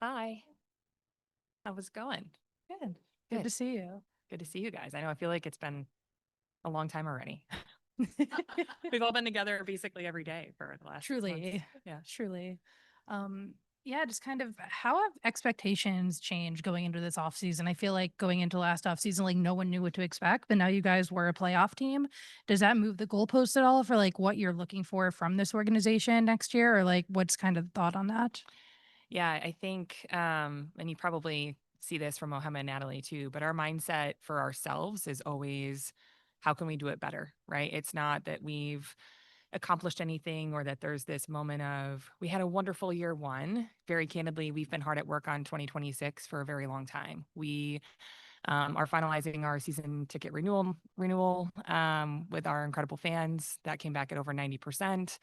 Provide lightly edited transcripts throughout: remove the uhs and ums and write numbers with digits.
Hi. How's it going? Good. Good Good. to see you. Good to see you guys. I know I feel like it's been a long time already. We've all been together basically every day for the last 6 months. Truly, Yeah. truly. Um, yeah, just kind of how have expectations changed going into this off season? I feel like going into last off season, like no one knew what to expect, but now you guys were a playoff team. Does that move the goalpost at all for like what you're looking for from this organization next year, or like what's kind of thought on that? Yeah, I think, and you probably see this from Mohammed and Natalie too, but our mindset for ourselves is always how can we do it better, right? It's not that we've accomplished anything or that there's this moment of we had a wonderful year one. Very candidly, we've been hard at work on 2026 for a very long time. We are finalizing our season ticket renewal with our incredible fans. That came back at over 90%.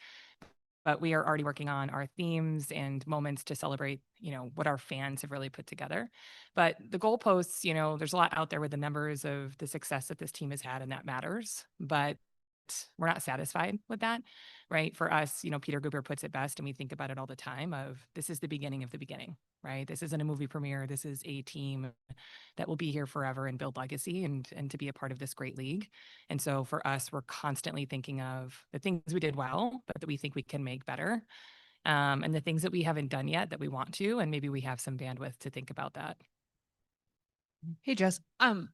But we are already working on our themes and moments to celebrate, what our fans have really put together. But the goalposts, there's a lot out there with the numbers of the success that this team has had, and that matters. But we're not satisfied with that, right? For us, Peter Guber puts it best, and we think about it all the time of this is the beginning of the beginning, right? This isn't a movie premiere. This is a team that will be here forever and build legacy and to be a part of this great league. And so for us, we're constantly thinking of the things we did well, but that we think we can make better, and the things that we haven't done yet that we want to, and maybe we have some bandwidth to think about that. Hey Jess, I'm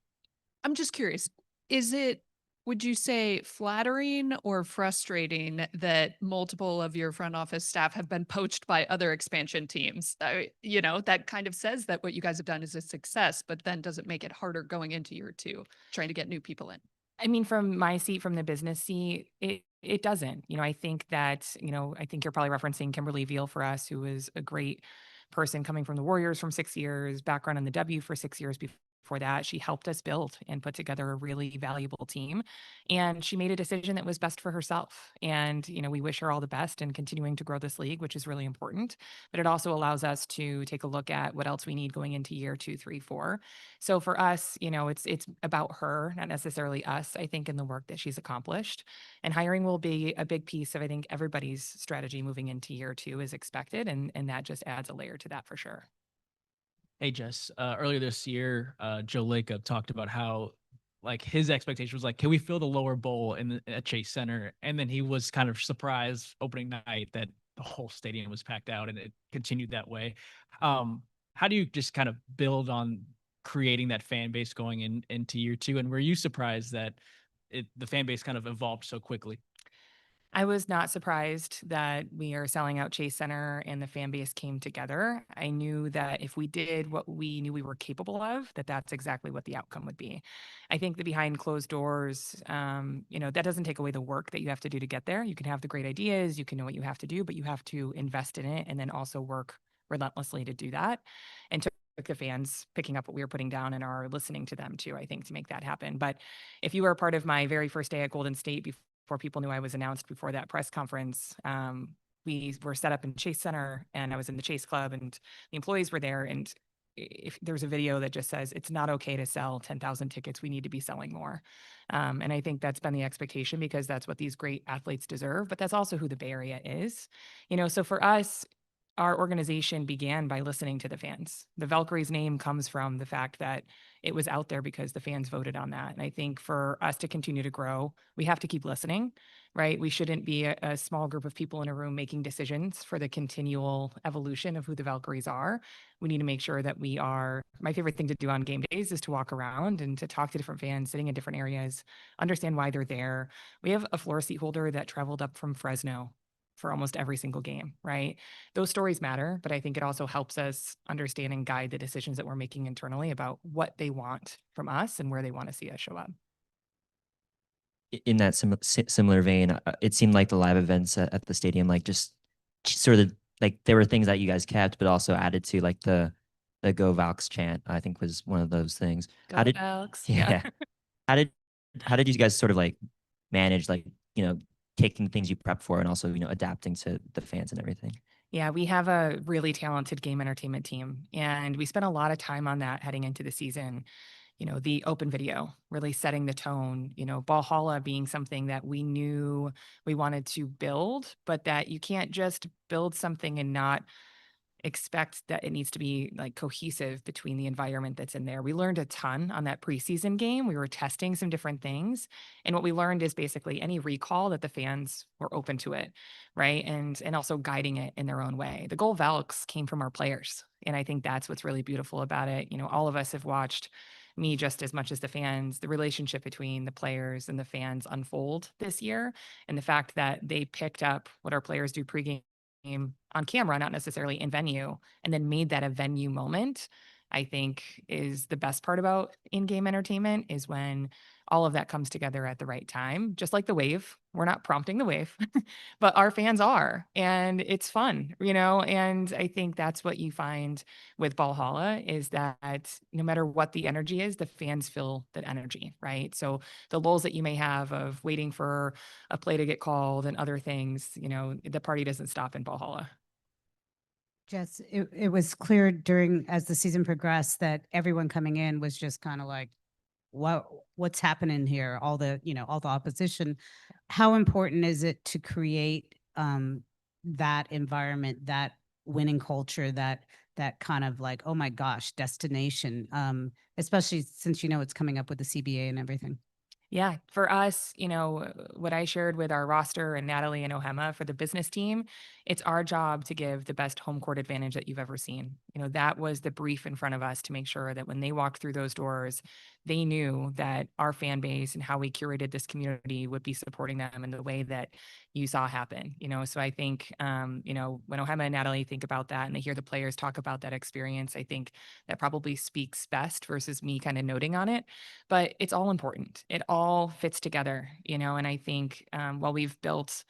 just curious. Is it, would you say flattering or frustrating that multiple of your front office staff have been poached by other expansion teams? That kind of says that what you guys have done is a success, but then does it make it harder going into year two, trying to get new people in? I mean, from my seat, from the business seat, it doesn't. I think that, I think you're probably referencing Kimberly Veal for us, who was a great person coming from the Warriors from 6 years, background in the W for 6 years before that. She helped us build and put together a really valuable team. And she made a decision that was best for herself. And, we wish her all the best in continuing to grow this league, which is really important. But it also allows us to take a look at what else we need going into year 2, 3, 4. So for us, it's about her, not necessarily us, I think, in the work that she's accomplished. And hiring will be a big piece of, I think, everybody's strategy moving into year 2 is expected. And that just adds a layer to that for sure. Hey, Jess. Earlier this year, Joe Lacob talked about how like his expectation was like, can we fill the lower bowl at Chase Center? And then he was kind of surprised opening night that the whole stadium was packed out, and it continued that way. How do you just kind of build on creating that fan base going into year two? And were you surprised that the fan base kind of evolved so quickly? I was not surprised that we are selling out Chase Center and the fan base came together. I knew that if we did what we knew we were capable of, that that's exactly what the outcome would be. I think that behind closed doors, that doesn't take away the work that you have to do to get there. You can have the great ideas, you can know what you have to do, but you have to invest in it and then also work relentlessly to do that. And to the fans picking up what we were putting down and are listening to them too, I think, to make that happen. But if you were a part of my very first day at Golden State before people knew I was announced before that press conference, we were set up in Chase Center and I was in the Chase Club and the employees were there. And if there's a video that just says it's not okay to sell 10,000 tickets, we need to be selling more. And I think that's been the expectation because that's what these great athletes deserve, but that's also who the Bay Area is. So for us, our organization began by listening to the fans. The Valkyries name comes from the fact that it was out there because the fans voted on that. And I think for us to continue to grow, we have to keep listening, right? We shouldn't be a small group of people in a room making decisions for the continual evolution of who the Valkyries are. We need to make sure that we are. My favorite thing to do on game days is to walk around and to talk to different fans sitting in different areas, understand why they're there. We have a floor seat holder that traveled up from Fresno for almost every single game, right? Those stories matter, but I think it also helps us understand and guide the decisions that we're making internally about what they want from us and where they want to see us show up. In that similar vein, it seemed like the live events at the stadium, like just sort of like there were things that you guys kept, but also added to like the Go Valks chant, I think was one of those things. Go How did, Elks. yeah, how did, how did you guys sort of like manage like, taking things you prep for and also, adapting to the fans and everything? Yeah, we have a really talented game entertainment team, and we spent a lot of time on that heading into the season. The open video, really setting the tone, Valhalla being something that we knew we wanted to build, but that you can't just build something and not expect that it needs to be like cohesive between the environment that's in there. We learned a ton on that preseason game. We were testing some different things. And what we learned is basically any recall that the fans were open to it, right? And also guiding it in their own way. The goal Valks came from our players. And I think that's what's really beautiful about it. You know, all of us have watched me just as much as the fans, the relationship between the players and the fans unfold this year. And the fact that they picked up what our players do pregame on camera, not necessarily in venue, and then made that a venue moment, I think is the best part about in-game entertainment is when all of that comes together at the right time. Just like the wave, we're not prompting the wave, but our fans are, and it's fun, you know? And I think that's what you find with Valhalla is that no matter what the energy is, the fans feel that energy, right? So the lulls that you may have of waiting for a play to get called and other things, you know, the party doesn't stop in Valhalla. Jess, it was clear during as the season progressed that everyone coming in was just kind of like, what's happening here? All the, you know, all the opposition. How important is it to create that environment, that winning culture, that kind of like, oh my gosh, destination, especially since you know it's coming up with the CBA and everything? Yeah, for us, you know, what I shared with our roster and Natalie and Ohema for the business team, it's our job to give the best home court advantage that you've ever seen. You know, that was the brief in front of us to make sure that when they walked through those doors, they knew that our fan base and how we curated this community would be supporting them in the way that you saw happen. You know, so I think, you know, when Ohema and Natalie think about that and they hear the players talk about that experience, I think that probably speaks best versus me kind of noting on it, but it's all important. It all fits together, you know, and I think while we've built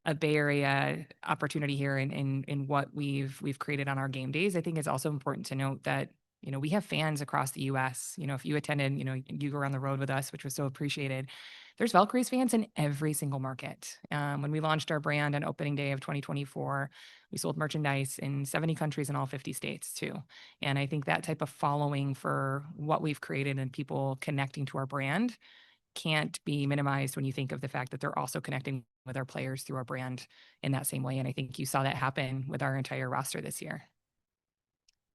a Bay Area opportunity here in what we've created on our game days, I think it's also important to note that you know we have fans across the U.S. You know, if you attended, you know, you go around the road with us, which was so appreciated. There's Valkyries fans in every single market. When we launched our brand on opening day of 2024, we sold merchandise in 70 countries in all 50 states too. And I think that type of following for what we've created and people connecting to our brand can't be minimized when you think of the fact that they're also connecting with our players through our brand in that same way. And I think you saw that happen with our entire roster this year.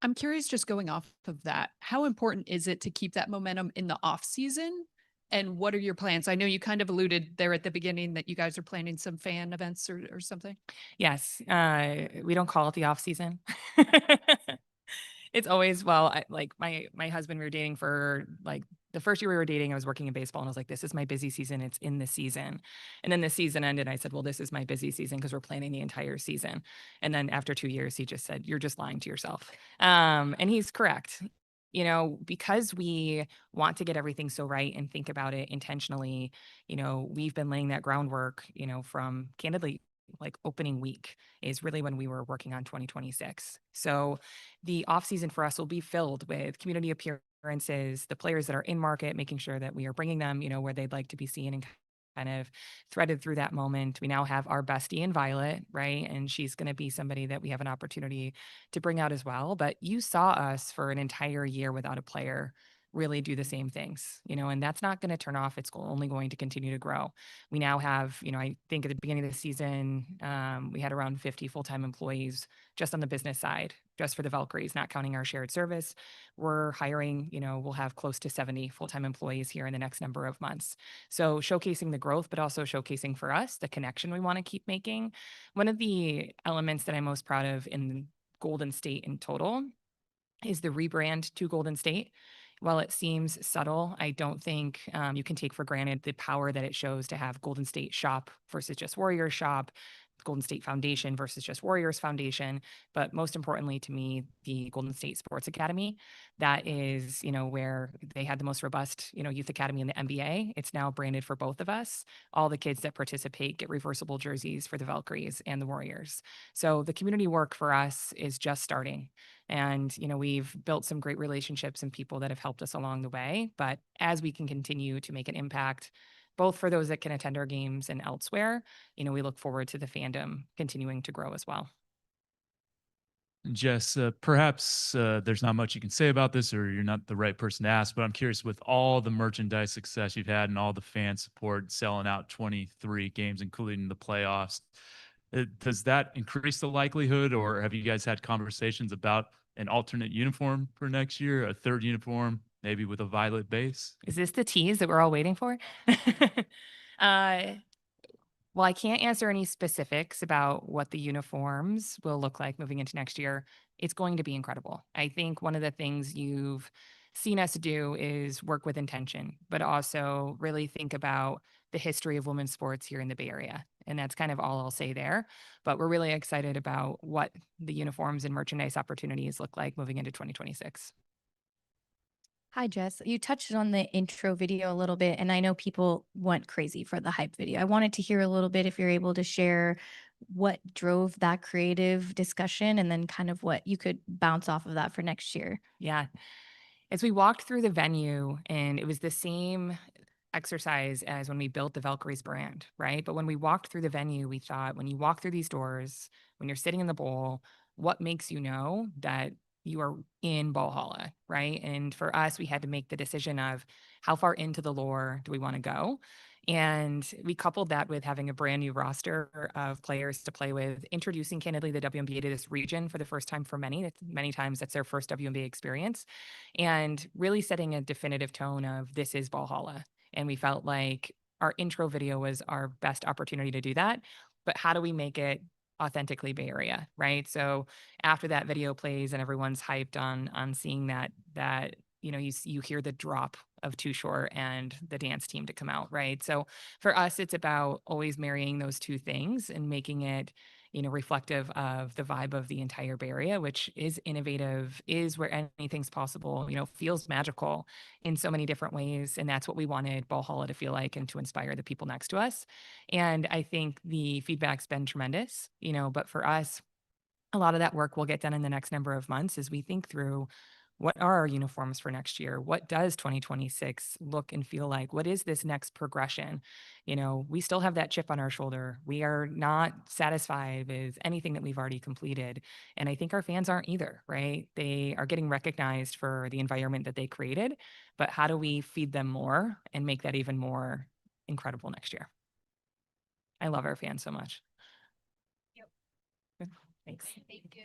I'm curious, just going off of that, how important is it to keep that momentum in the off season? And what are your plans? I know you kind of alluded there at the beginning that you guys are planning some fan events or something. Yes, we don't call it the off season. It's always well, like my husband, we were dating for like the first year we were dating, I was working in baseball and I was like, this is my busy season. It's in the season. And then the season ended. I said, well, this is my busy season because we're planning the entire season. And then after 2 years, he just said, you're just lying to yourself. And he's correct. You know, because we want to get everything so right and think about it intentionally, you know, we've been laying that groundwork, you know, from candidly like opening week is really when we were working on 2026. So the off season for us will be filled with community appearances, the players that are in market, making sure that we are bringing them, you know, where they'd like to be seen and kind of threaded through that moment. We now have our bestie in Violet, right? And she's going to be somebody that we have an opportunity to bring out as well. But you saw us for an entire year without a player really do the same things, you know, and that's not going to turn off. It's only going to continue to grow. We now have, you know, I think at the beginning of the season, we had around 50 full-time employees just on the business side, just for the Valkyries, not counting our shared service. We're hiring, you know, we'll have close to 70 full-time employees here in the next number of months. So showcasing the growth, but also showcasing for us the connection we want to keep making. One of the elements that I'm most proud of in Golden State in total is the rebrand to Golden State. While it seems subtle, I don't think you can take for granted the power that it shows to have Golden State Shop versus just Warriors Shop, Golden State Foundation versus just Warriors Foundation, but most importantly to me, the Golden State Sports Academy. That is, you know, where they had the most robust, you know, youth academy in the NBA. It's now branded for both of us. All the kids that participate get reversible jerseys for the Valkyries and the Warriors. So the community work for us is just starting. And, you know, we've built some great relationships and people that have helped us along the way. But as we can continue to make an impact, both for those that can attend our games and elsewhere, you know, we look forward to the fandom continuing to grow as well. Jess, perhaps there's not much you can say about this, or you're not the right person to ask, but I'm curious, with all the merchandise success you've had and all the fan support selling out 23 games, including the playoffs, Does that increase the likelihood, or have you guys had conversations about an alternate uniform for next year, a third uniform, maybe with a violet base? Is this the tease that we're all waiting for? uh, Well, I can't answer any specifics about what the uniforms will look like moving into next year. It's going to be incredible. I think one of the things you've seen us do is work with intention, but also really think about the history of women's sports here in the Bay Area. And that's kind of all I'll say there. But we're really excited about what the uniforms and merchandise opportunities look like moving into 2026. Hi, Jess. You touched on the intro video a little bit, and I know people went crazy for the hype video. I wanted to hear a little bit if you're able to share what drove that creative discussion and then kind of what you could bounce off of that for next year. Yeah. As we walked through the venue, and it was the same exercise as when we built the Valkyries brand, right? But when we walked through the venue, we thought when you walk through these doors, when you're sitting in the bowl, what makes you know that you are in Valhalla, right? And for us, we had to make the decision of how far into the lore do we want to go? And we coupled that with having a brand new roster of players to play with, introducing candidly the WNBA to this region for the first time for many. Many times that's their first WNBA experience, and really setting a definitive tone of this is Valhalla. And we felt like our intro video was our best opportunity to do that. But how do we make it authentically Bay Area, right? So after that video plays and everyone's hyped on seeing that you hear the drop of Too Short and the dance team to come out, right? So for us, it's about always marrying those two things and making it reflective of the vibe of the entire Bay Area, which is innovative, is where anything's possible, feels magical in so many different ways. And that's what we wanted Valhalla to feel like and to inspire the people next to us. And I think the feedback's been tremendous, but for us, a lot of that work will get done in the next number of months as we think through what are our uniforms for next year? What does 2026 look and feel like? What is this next progression? We still have that chip on our shoulder. We are not satisfied with anything that we've already completed. And I think our fans aren't either, right? They are getting recognized for the environment that they created. But how do we feed them more and make that even more incredible next year? I love our fans so much. Yep. Thanks. Thank you.